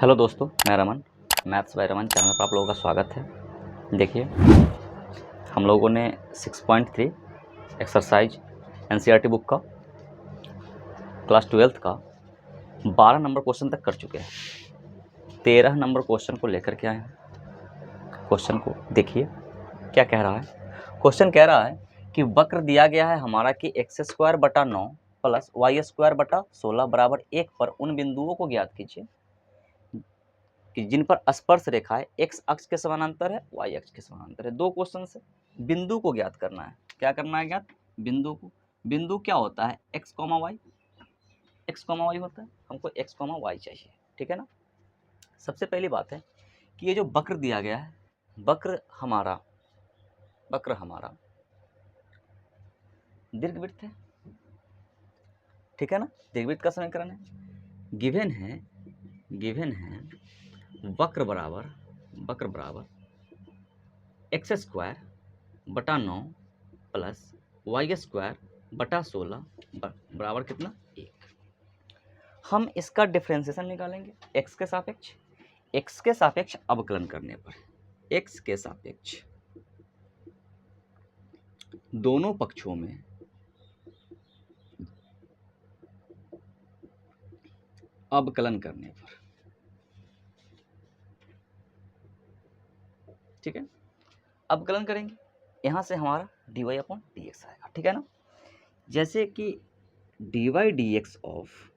Hello दोस्तों, मैं Raman, maths by Raman channel पर आप लोगों का स्वागत है। देखिए, हम लोगों ने 6.3 एक्सरसाइज एनसीईआरटी बुक का क्लास 12th का 12 नंबर क्वेश्चन तक कर चुके हैं। 13 नंबर क्वेश्चन को लेकर के आए हैं। क्वेश्चन को देखिए क्या कह रहा है। क्वेश्चन कह रहा है कि वक्र दिया गया है हमारा कि x² बटा 9 प्लस y² बटा 16 बराबर 1 पर उन बिंदुओं को ज्ञात कीजिए कि जिन पर स्पर्श रेखाएं x अक्ष के समानांतर है, y अक्ष के समानांतर है। दो क्वेश्चन से बिंदु को ज्ञात करना है। क्या करना है ज्ञात? बिंदु को। बिंदु क्या होता है? x, y। x, y होता है, हमको x, y चाहिए। ठीक है ना। सबसे पहली बात है कि ये जो वक्र दिया गया है, वक्र हमारा दीर्घवृत्त है। ठीक है ना। दीर्घवृत्त का समीकरण है, गिवन है वक्र बराबर x² बटा 9 प्लस y² बटा 16 बराबर कितना? 1। हम इसका डिफरेंशिएशन निकालेंगे x के सापेक्ष अवकलन करने पर। x के सापेक्ष दोनों पक्षों में अवकलन करने पर, ठीक है। अवकलन करेंगे, यहां से हमारा dy/dx आएगा। ठीक है ना। जैसे कि dy/dx of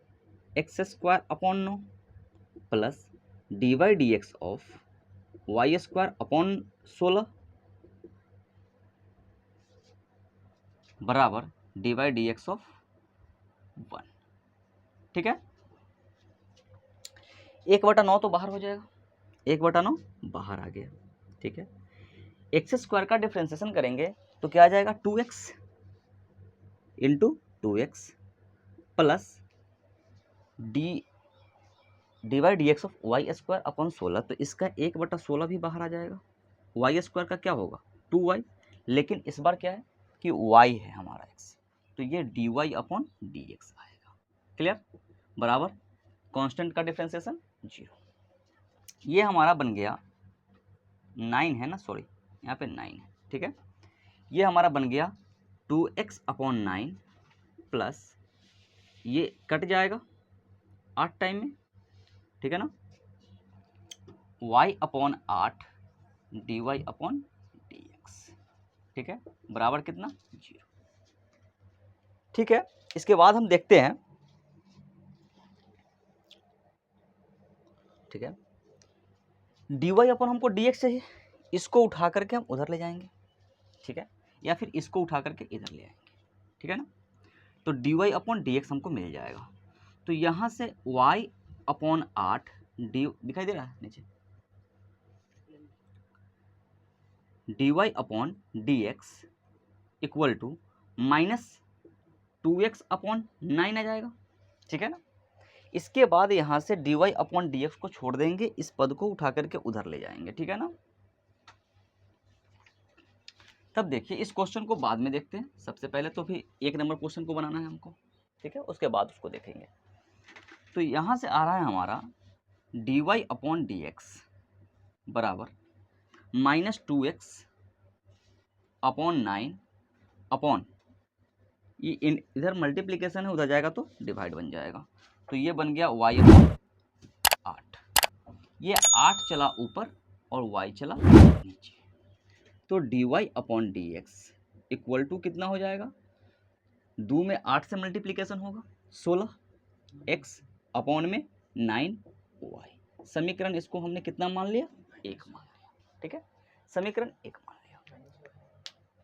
x² upon 9 plus dy/dx of y² upon 16 बराबर dy/dx ऑफ 1। ठीक है। 1/9 तो बाहर हो जाएगा, 1/9 बाहर आ गया। ठीक है। x² का डिफरेंशिएशन करेंगे तो क्या आ जाएगा? 2x into 2x plus dy/dx of y² upon 16। तो इसका 1/16 भी बाहर आ जाएगा। y² का क्या होगा? 2y, लेकिन इस बार क्या है कि y है हमारा x, तो ये dy/dx आएगा। क्लियर? बराबर कांस्टेंट का डिफरेंशिएशन 0। ये हमारा बन गया 9 है ना, सॉरी यहाँ पे 9 है। ठीक है। ये हमारा बन गया 2x/9 प्लस ये कट जाएगा 8 टाइम में। ठीक है ना। y/8 dy/dx। ठीक है। बराबर कितना? 0। ठीक है। इसके बाद हम देखते हैं, ठीक है, dy/ हमको dx चाहिए, इसको उठा करके हम उधर ले जाएंगे। ठीक है। या फिर इसको उठा करके इधर ले आएंगे। ठीक है ना। तो dy/dx हमको मिल जाएगा। तो यहां से y/8 dy दिखाई दे रहा है नीचे, dy/dx इक्वल टू -2x/9 आ जाएगा। ठीक है ना। इसके बाद यहां से dy/dx को छोड़ देंगे, इस पद को उठा करके उधर ले जाएंगे। ठीक है ना। तब देखिए, इस क्वेश्चन को बाद में देखते हैं। सबसे पहले तो भी 1 नंबर क्वेश्चन को बनाना है हमको। ठीक है। उसके बाद उसको देखेंगे। तो यहां से आ रहा है हमारा dy/dx बराबर -2x/9 अपॉन ये इधर मल्टीप्लीकेशन है, उधर जाएगा तो डिवाइड बन जाएगा। तो ये बन गया y/8। ये 8 चला ऊपर और y चला नीचे। तो dy/dx इक्वल टू कितना हो जाएगा? 2 में 8 से मल्टीप्लीकेशन होगा 16, x अपॉन में 9y। समीकरण इसको हमने कितना मान लिया? 1 मान लिया। ठीक है। समीकरण 1 मान लिया।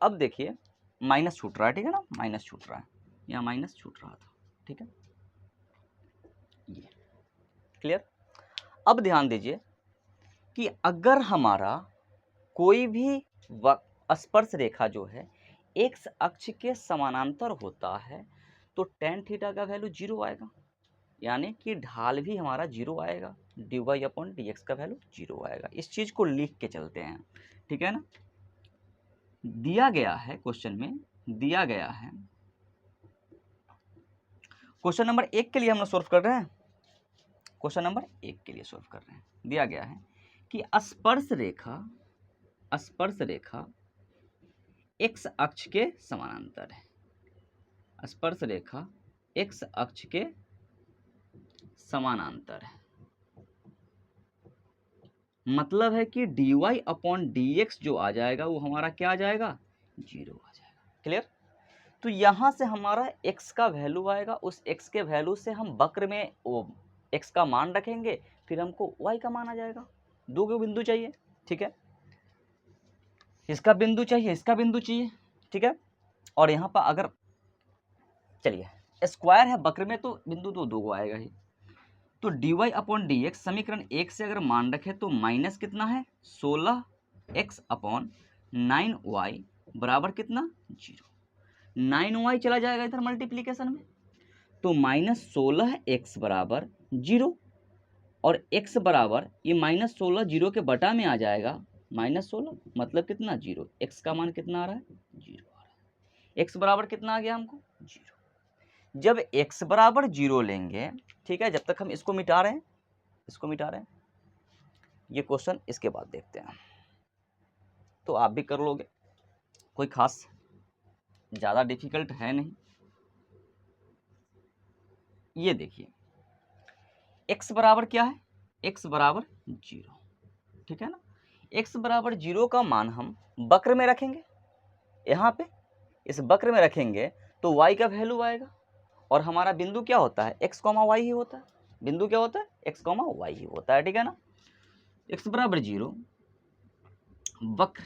अब देखिए माइनस छूट रहा है। ठीक है ना। माइनस छूट रहा है, यहाँ माइनस छूट रहा था। ठीक है। ये क्लियर। अब ध्यान दीजिए कि अगर हमारा कोई भी स्पर्श रेखा जो है x अक्ष के समानांतर होता है तो tan थीटा का वैल्यू 0 आएगा, यानी कि ढाल भी हमारा 0 आएगा, dy/dx का वैल्यू 0 आएगा। इस चीज को लिख के चलते हैं। ठीक है ना। दिया गया है क्वेश्चन में, दिया गया है क्वेश्चन नंबर 1 के लिए हम लोग सॉल्व कर रहे हैं। क्वेश्चन नंबर 1 के लिए सॉल्व कर रहे हैं। दिया गया है कि स्पर्श रेखा x अक्ष के समानांतर है। स्पर्श रेखा x अक्ष के समानांतर है, मतलब है कि dy/dx जो आ जाएगा वो हमारा क्या आ जाएगा, 0 आ जाएगा। क्लियर? तो यहां से हमारा x का वैल्यू आएगा, उस x के वैल्यू से हम वक्र में वो x का मान रखेंगे, फिर हमको y का मान आ जाएगा। दो बिंदु चाहिए, ठीक है, इसका बिंदु चाहिए, इसका बिंदु चाहिए, ठीक है। और यहाँ पर अगर चलिए स्क्वायर है वक्र में तो बिंदु तो दो आएगा ही। तो dy/dx समीकरण 1 से अगर मान रखे तो माइनस कितना है 16x/9y बराबर कितना 0। 9y चला जाएगा इधर मल्टीप्लीकेशन में, तो -16x बराबर 0 और x बराबर ये -16 0 के बटा में आ जाएगा -16, मतलब कितना 0। x का मान कितना आ रहा है 0 आ रहा है। x बराबर कितना आ गया हमको 0। जब x बराबर 0 लेंगे, ठीक है, जब तक हम इसको मिटा रहे हैं, ये क्वेश्चन इसके बाद देखते हैं, तो आप भी कर लोगे, कोई खास ज़्यादा डिफिकल्ट है नहीं। ये देखिए x बराबर क्या है, x बराबर 0, ठीक है ना। x बराबर 0 का मान हम वक्र में रखेंगे, यहाँ पे इस वक्र में रखेंगे तो y का वैल्यू आएगा, और हमारा बिंदु क्या होता है x, y ही होता है। बिंदु क्या होता है x, y ही होता है, ठीक है ना। x बराबर 0 वक्र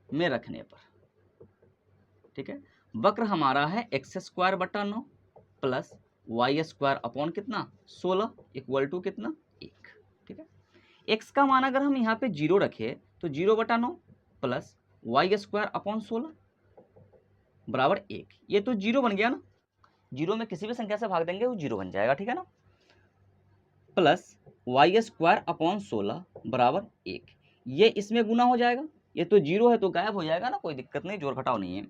में रखने पर, ठीक है, वक्र हमारा है x²/9 प्लस y² अपॉन कितना 16 इक्वल टू कितना 1, ठीक है। x का मान अगर हम यहाँ पे 0 रखे तो 0/9 प्लस y² अपॉन 16 बराबर 1। ये तो 0 बन गया ना, 0 में किसी भी संख्या से भाग देंगे वो 0 बन जाएगा, ठीक है ना। प्लस y² अपॉन 16 बराबर 1, ये इसमें गुना हो जाएगा, ये तो 0 है तो गायब हो जाएगा ना, कोई दिक्कत नहीं, जोड़ घटाव नहीं है।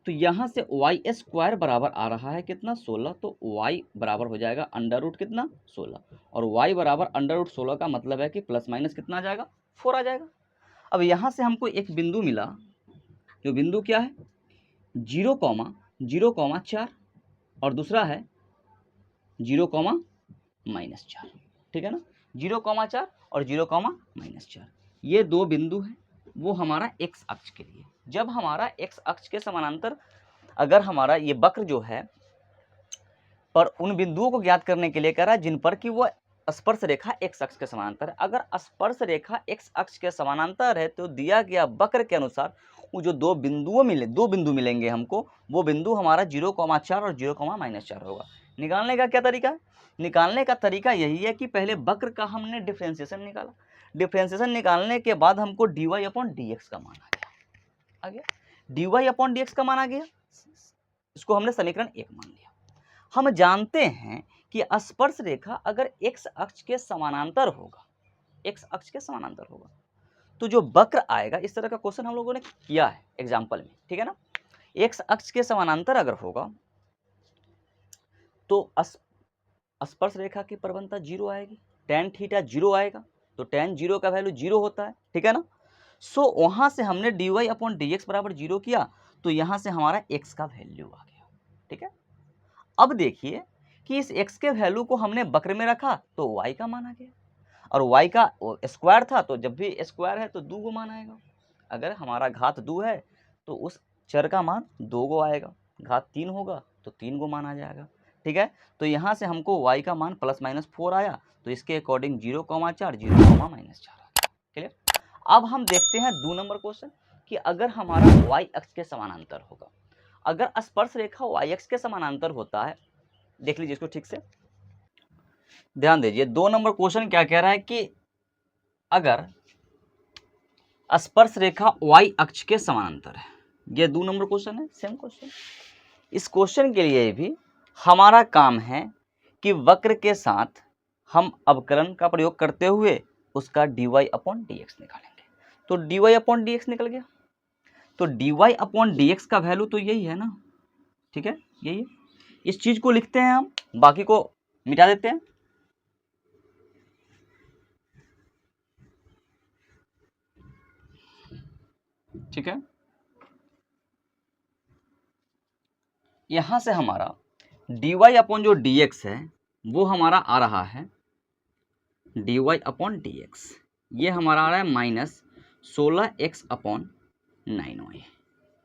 तो यहाँ से y² बराबर आ रहा है कितना 16, तो y बराबर हो जाएगा अंडर रूट कितना 16, और y बराबर अंडर रूट 16 का मतलब है कि प्लस माइनस कितना आ जाएगा 4 आ जाएगा। अब यहाँ से हमको एक बिंदु मिला, जो बिंदु क्या है 0,4 और दूसरा है 0,-4, ठीक है ना। 0,4 और 0,-4 ये दो बिंदु हैं, वो हमारा x अक्ष के लिए। जब हमारा x अक्ष के समानांतर अगर हमारा ये वक्र जो है पर उन बिंदुओं को ज्ञात करने के लिए कह रहा है जिन पर कि वो स्पर्श रेखा x अक्ष के समानांतर है। अगर स्पर्श रेखा x अक्ष के समानांतर है तो दिया गया वक्र के अनुसार वो जो दो बिंदु मिलेंगे हमको, वो बिंदु हमारा 0,4 और 0,-4 होगा। निकालने का क्या तरीका है, निकालने का तरीका यही है कि पहले वक्र का हमने डिफरेंशिएशन निकाला, डिफरेंशिएशन निकालने के बाद हमको dy/dx का मान आ गया, dy/dx का मान आ गया, इसको हमने समीकरण 1 मान लिया। हम जानते हैं कि स्पर्श रेखा अगर x अक्ष के समानांतर होगा, x अक्ष के समानांतर होगा तो जो वक्र आएगा, इस तरह का क्वेश्चन हम लोगों ने किया है एग्जाम्पल में, ठीक है ना। x अक्ष के समानांतर अगर होगा तो स्पर्श रेखा की प्रवणता 0 आएगी, tan थीटा 0 आएगा, तो tan 0 का वैल्यू 0 होता है, ठीक है ना। सो वहां से हमने dy/dx बराबर 0 किया, तो यहां से हमारा x का वैल्यू आ गया, ठीक है। अब देखिए कि इस x के वैल्यू को हमने वक्र में रखा तो y का मान आ गया, और y का स्क्वायर था तो जब भी स्क्वायर है तो 2 गो मान आएगा। अगर हमारा घात 2 है तो उस चर का मान 2 गो आएगा, घात 3 होगा तो 3 गो मान आ जाएगा, ठीक है। तो यहाँ से हमको y का मान +-4 आया, तो इसके अकॉर्डिंग 0,4 0,-4 आ गया। क्लियर? अब हम देखते हैं 2 नंबर क्वेश्चन कि अगर हमारा y अक्ष के समानांतर होगा, अगर स्पर्श रेखा y अक्ष के समानांतर होता है, देख लीजिए इसको ठीक से ध्यान दीजिए। 2 नंबर क्वेश्चन क्या कह रहा है कि अगर स्पर्श रेखा y अक्ष के समानांतर है, ये 2 नंबर क्वेश्चन है, सेम क्वेश्चन। इस क्वेश्चन के लिए भी हमारा काम है कि वक्र के साथ हम अवकलन का प्रयोग करते हुए उसका dy/dx निकालेंगे। तो dy/dx निकल गया, तो dy/dx का वैल्यू तो यही है ना, ठीक है, यही है। इस चीज को लिखते हैं हम, बाकी को मिटा देते हैं। ठीक है, यहां से हमारा dy अपॉन जो dx है वो हमारा आ रहा है dy अपॉन dx, ये हमारा आ रहा है -16x अपॉन 9y।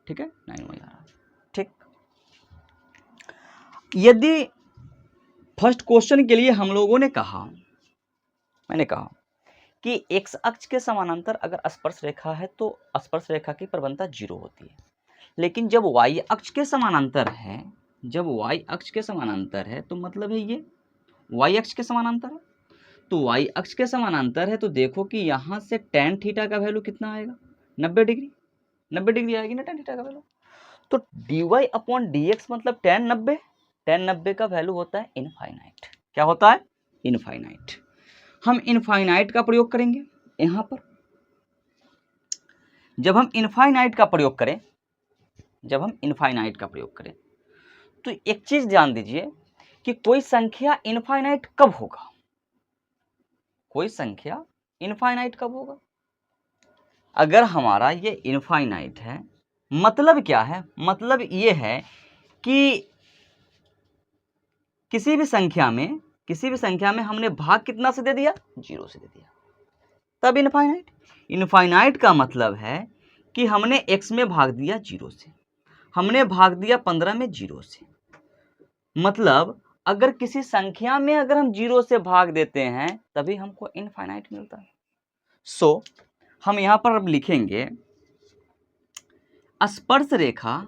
ठीक है, 9y आ रहा है। ठीक, यदि फर्स्ट क्वेश्चन के लिए हम लोगों ने कहा, मैंने कहा कि x अक्ष के समानांतर अगर स्पर्श रेखा है तो स्पर्श रेखा की प्रवणता 0 होती है, लेकिन जब y अक्ष के समानांतर है, जब y अक्ष के समानांतर है तो मतलब है ये y अक्ष के समानांतर है, तो y अक्ष के समानांतर है तो देखो कि यहाँ से tan थीटा का वैल्यू कितना आएगा, 90 डिग्री, 90 डिग्री आएगी ना tan थीटा का वैल्यू। तो dy अपॉन dx मतलब tan 90, tan 90 का वैल्यू होता है इनफाइनाइट। क्या होता है? इनफाइनाइट। हम इनफाइनाइट का प्रयोग करेंगे यहाँ पर। जब हम इनफाइनाइट का प्रयोग करें, जब हम इनफाइनाइट का प्रयोग करें तो एक चीज ध्यान दीजिए कि कोई संख्या इनफाइनाइट कब होगा, कोई संख्या इनफाइनाइट कब होगा? अगर हमारा ये इनफाइनाइट है, मतलब क्या है? मतलब ये है कि किसी भी संख्या में हमने भाग कितना से दे दिया? 0 से दे दिया, तब इनफाइनाइट। इनफाइनाइट का मतलब है कि हमने x में भाग दिया 0 से, हमने भाग दिया 15 में 0 से, मतलब अगर किसी संख्या में अगर हम 0 से भाग देते हैं तभी हमको इनफाइनाइट मिलता है। सो हम यहां पर अब लिखेंगे स्पर्श रेखा,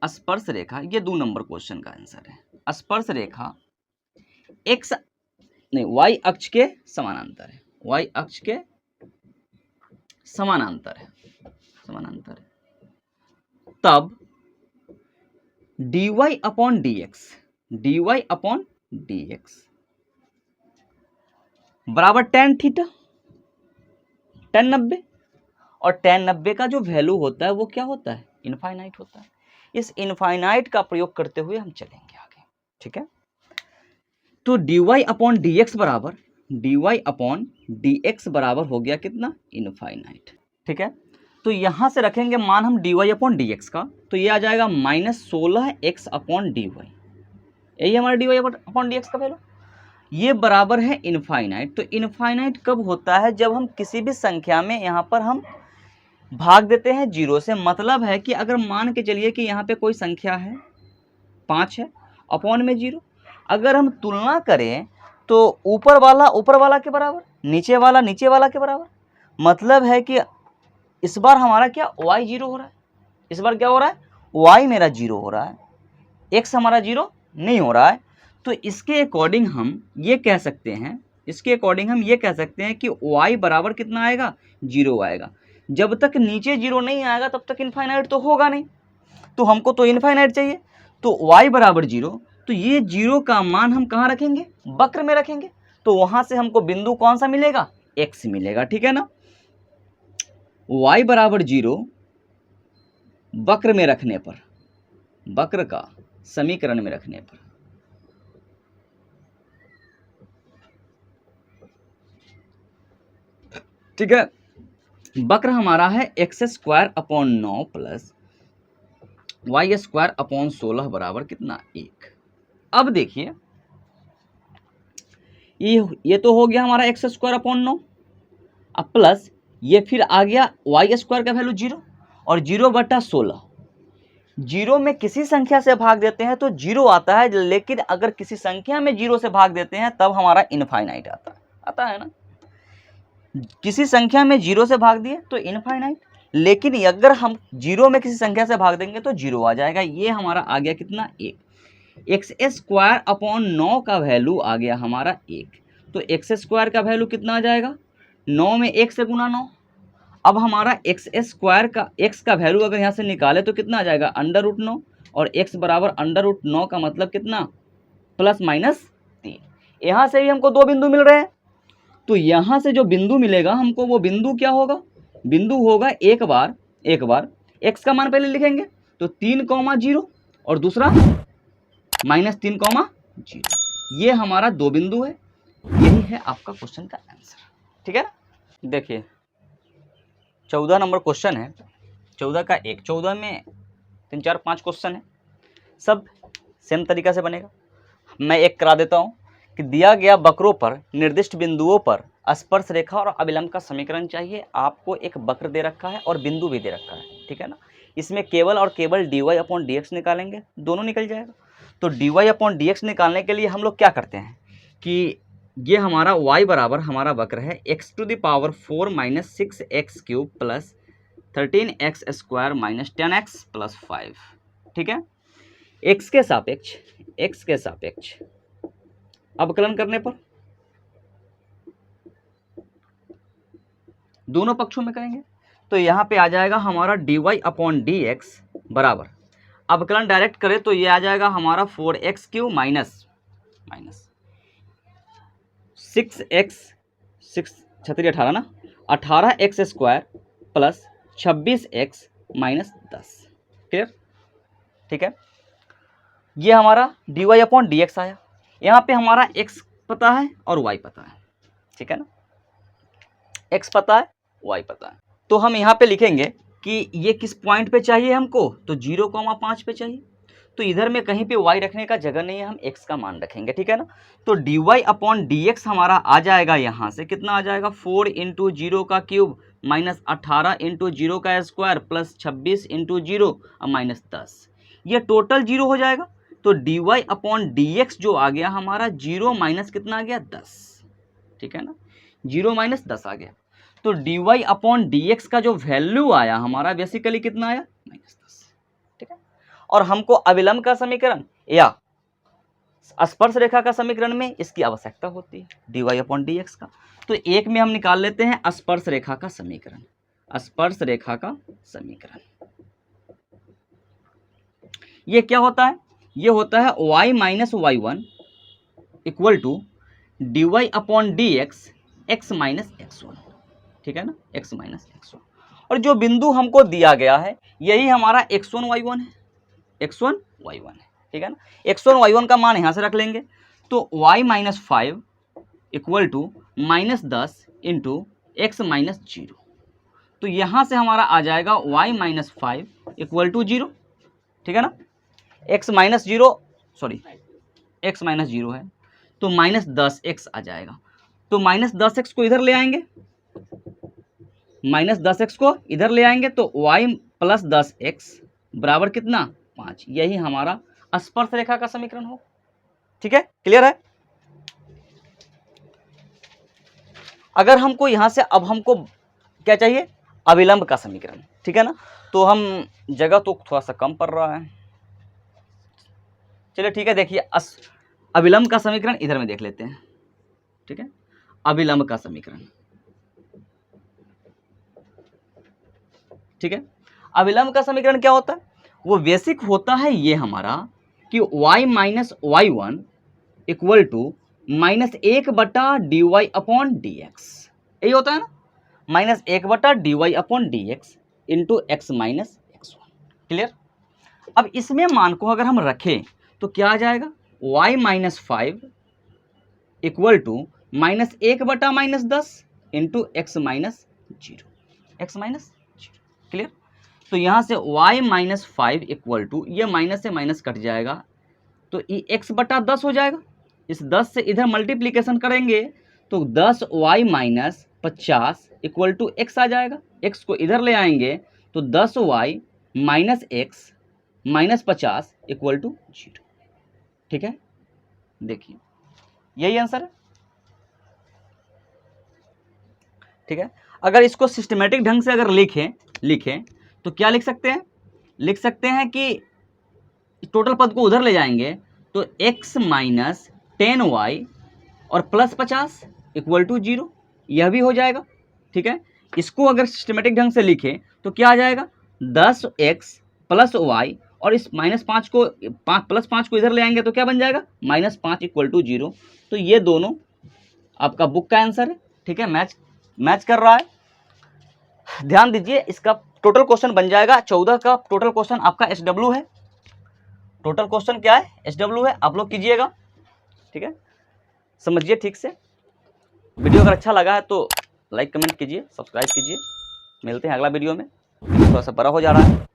स्पर्श रेखा, ये 2 नंबर क्वेश्चन का आंसर है। स्पर्श रेखा x नहीं y अक्ष के समानांतर है, y अक्ष के समानांतर है, समानांतर है, तब dy upon dx, dy upon dx बराबर tan थीटा, tan 90, और tan 90 का जो वैल्यू होता है वो क्या होता है? इनफाइनाइट होता है। इस इनफाइनाइट का प्रयोग करते हुए हम चलेंगे आगे। ठीक है, तो dy अपॉन dx बराबर, dy अपॉन dx बराबर हो गया कितना? इनफाइनाइट। ठीक है, तो यहां से रखेंगे मान हम dy अपॉन dx का, तो ये आ जाएगा -16x अपॉन dy, यही हमारा dy अपॉन dx का वैल्यू, ये बराबर है इनफाइनाइट। तो इनफाइनाइट कब होता है? जब हम किसी भी संख्या में यहाँ पर हम भाग देते हैं 0 से, मतलब है कि अगर मान के चलिए कि यहाँ पे कोई संख्या है 5 है, अपॉन में 0, अगर हम तुलना करें तो ऊपर वाला के बराबर, नीचे वाला के बराबर, मतलब है कि इस बार हमारा क्या y 0 हो रहा है, इस बार क्या हो रहा है? y मेरा 0 हो रहा है, x हमारा 0 नहीं हो रहा है। तो इसके अकॉर्डिंग हम ये कह सकते हैं, इसके अकॉर्डिंग हम ये कह सकते हैं कि y बराबर कितना आएगा? 0 आएगा। जब तक नीचे 0 नहीं आएगा तब तक इनफाइनाइट तो होगा नहीं, तो हमको तो इनफाइनाइट चाहिए, तो y बराबर 0, तो ये 0 का मान हम कहाँ रखेंगे? वक्र में रखेंगे, तो वहां से हमको बिंदु कौन सा मिलेगा? x मिलेगा। ठीक है ना, y बराबर 0 वक्र में रखने पर, वक्र का समीकरण में रखने पर, ठीक है, वक्र हमारा है x² upon 9 plus y² upon 16 बराबर कितना? 1। अब देखिए ये तो हो गया हमारा x² अपॉन 9, अब प्लस ये फिर आ गया y² का वैल्यू 0 और 0/16, 0 में किसी संख्या से भाग देते हैं तो 0 आता है, लेकिन अगर किसी संख्या में 0 से भाग देते हैं तब हमारा इनफाइनाइट आता है ना। किसी संख्या में 0 से भाग दिए तो इनफाइनाइट, लेकिन अगर हम 0 में किसी संख्या से भाग देंगे तो 0 आ जाएगा। ये हमारा आ गया कितना? 1। x² अपॉन 9 का वैल्यू आ गया हमारा 1, तो x² का वैल्यू कितना आ जाएगा? 9 में 1 से गुना 9। अब हमारा x² का x का वैल्यू अगर यहाँ से निकाले तो कितना आ जाएगा? √9, और x बराबर √9 का मतलब कितना? ±3। यहाँ से भी हमको 2 बिंदु मिल रहे हैं, तो यहाँ से जो बिंदु मिलेगा हमको, वो बिंदु क्या होगा? बिंदु होगा एक बार x का मान पहले लिखेंगे तो 3, 0 और दूसरा -3, 0। ये हमारा 2 बिंदु है, यही है आपका क्वेश्चन का आंसर। ठीक है ना। देखिए 14 नंबर क्वेश्चन है, 14 का 1, 14 में 3 4 5 क्वेश्चन है, सब सेम तरीका से बनेगा। मैं एक करा देता हूँ कि दिया गया वक्रों पर निर्दिष्ट बिंदुओं पर स्पर्श रेखा और अभिलंब का समीकरण चाहिए। आपको एक वक्र दे रखा है और बिंदु भी दे रखा है, ठीक है ना। इसमें केवल और केवल dy अपॉन dx निकालेंगे, दोनों निकल जाएगा। तो dy अपॉन dx निकालने के लिए हम लोग क्या करते हैं कि ये हमारा y बराबर हमारा वक्र है x to the power 4 minus 6x cube plus 13x square minus 10x plus 5, ठीक है। x के सापेक्ष अवकलन करने पर दोनों पक्षों में करेंगे तो यहाँ पे आ जाएगा हमारा dy अपॉन dx बराबर, अवकलन डायरेक्ट करें तो ये आ जाएगा हमारा 4x क्यूब माइनस 6x 6 छतरी 18 ना, 18x square plus 26x minus 10। Clear, ठीक है। ये हमारा dy अपॉन dx आया। यहाँ पे हमारा x पता है और y पता है, ठीक है ना। x पता है, y पता है, तो हम यहाँ पे लिखेंगे कि ये किस पॉइंट पे चाहिए हमको, तो 0,5 पे चाहिए। तो इधर में कहीं पे y रखने का जगह नहीं है, हम x का मान रखेंगे, ठीक है ना। तो dy अपॉन dx हमारा आ जाएगा यहाँ से कितना आ जाएगा, 4 इंटू 0 का क्यूब माइनस 18 इंटू 0 का स्क्वायर प्लस 26 इंटू 0 माइनस 10। ये टोटल 0 हो जाएगा। तो dy अपॉन dx जो आ गया हमारा 0 माइनस कितना आ गया, 10, ठीक है ना। 0 माइनस 10 आ गया। तो dy अपॉन dx का जो वैल्यू आया हमारा बेसिकली कितना आया, -10, ठीक है। और हमको अविलंब का समीकरण या स्पर्श रेखा का समीकरण में इसकी आवश्यकता होती है, dy अपॉन dx का। तो एक में हम निकाल लेते हैं स्पर्श रेखा का समीकरण, स्पर्श रेखा का समीकरण। ये क्या होता है, ये होता है y minus y1 equal to dy upon dx x minus x1, ठीक है ना, x माइनस x1। और जो बिंदु हमको दिया गया है यही हमारा x1 y1 है, x1 y1 है, ठीक है ना। x1 y1 का मान यहाँ से रख लेंगे तो y minus 5 equal to minus 10 into x minus 0। तो यहाँ से हमारा आ जाएगा y माइनस 5 इक्वल टू 0, ठीक है ना। x minus 0 sorry x minus 0 है तो माइनस 10x आ जाएगा। तो माइनस 10x को इधर ले आएंगे, माइनस 10x को इधर ले आएंगे तो y प्लस 10x बराबर कितना, 5। यही हमारा स्पर्श रेखा का समीकरण हो, ठीक है। क्लियर है। अगर हमको यहां से अब हमको क्या चाहिए, अविलंब का समीकरण, ठीक है ना। तो हम जगह तो थोड़ा सा कम पड़ रहा है, चलिए ठीक है। देखिए अविलंब का समीकरण इधर में देख लेते हैं, ठीक है। अविलंब का समीकरण, ठीक है। अविलंब का समीकरण क्या होता है, वो बेसिक होता है ये हमारा कि y minus y1 equal to minus 1/dy upon dx, यही होता है ना, minus 1/dy upon dx into x minus x1। Clear. अब इसमें मान को अगर हम रखें तो क्या आ जाएगा, y minus 5 equal to minus 1/-10 into x minus 0, x minus 0। Clear. तो यहाँ से y माइनस 5 इक्वल टू, ये माइनस से माइनस कट जाएगा तो ये x/10 हो जाएगा। इस 10 से इधर मल्टीप्लीकेशन करेंगे तो 10y minus 50 equal to x आ जाएगा। x को इधर ले आएंगे तो 10y minus x minus 50 equal to 0, ठीक है। देखिए यही आंसर है, ठीक है। अगर इसको सिस्टमेटिक ढंग से अगर लिखें तो क्या लिख सकते हैं, लिख सकते हैं कि टोटल पद को उधर ले जाएंगे तो x माइनस 10y और प्लस 50 इक्वल टू 0, यह भी हो जाएगा, ठीक है। इसको अगर सिस्टमेटिक ढंग से लिखें तो क्या आ जाएगा, 10x प्लस y और इस माइनस 5 को प्लस 5 को इधर ले आएंगे तो क्या बन जाएगा, माइनस 5 इक्वल टू 0। तो ये दोनों आपका बुक का आंसर है, ठीक है। मैच कर रहा है। ध्यान दीजिए, इसका टोटल क्वेश्चन बन जाएगा 14 का टोटल क्वेश्चन आपका SW है। टोटल क्वेश्चन क्या है, SW है, आप लोग कीजिएगा। ठीक है, समझिए ठीक से। वीडियो अगर अच्छा लगा है तो लाइक कमेंट कीजिए, सब्सक्राइब कीजिए। मिलते हैं अगला वीडियो में, थोड़ा सा बड़ा हो जा रहा है।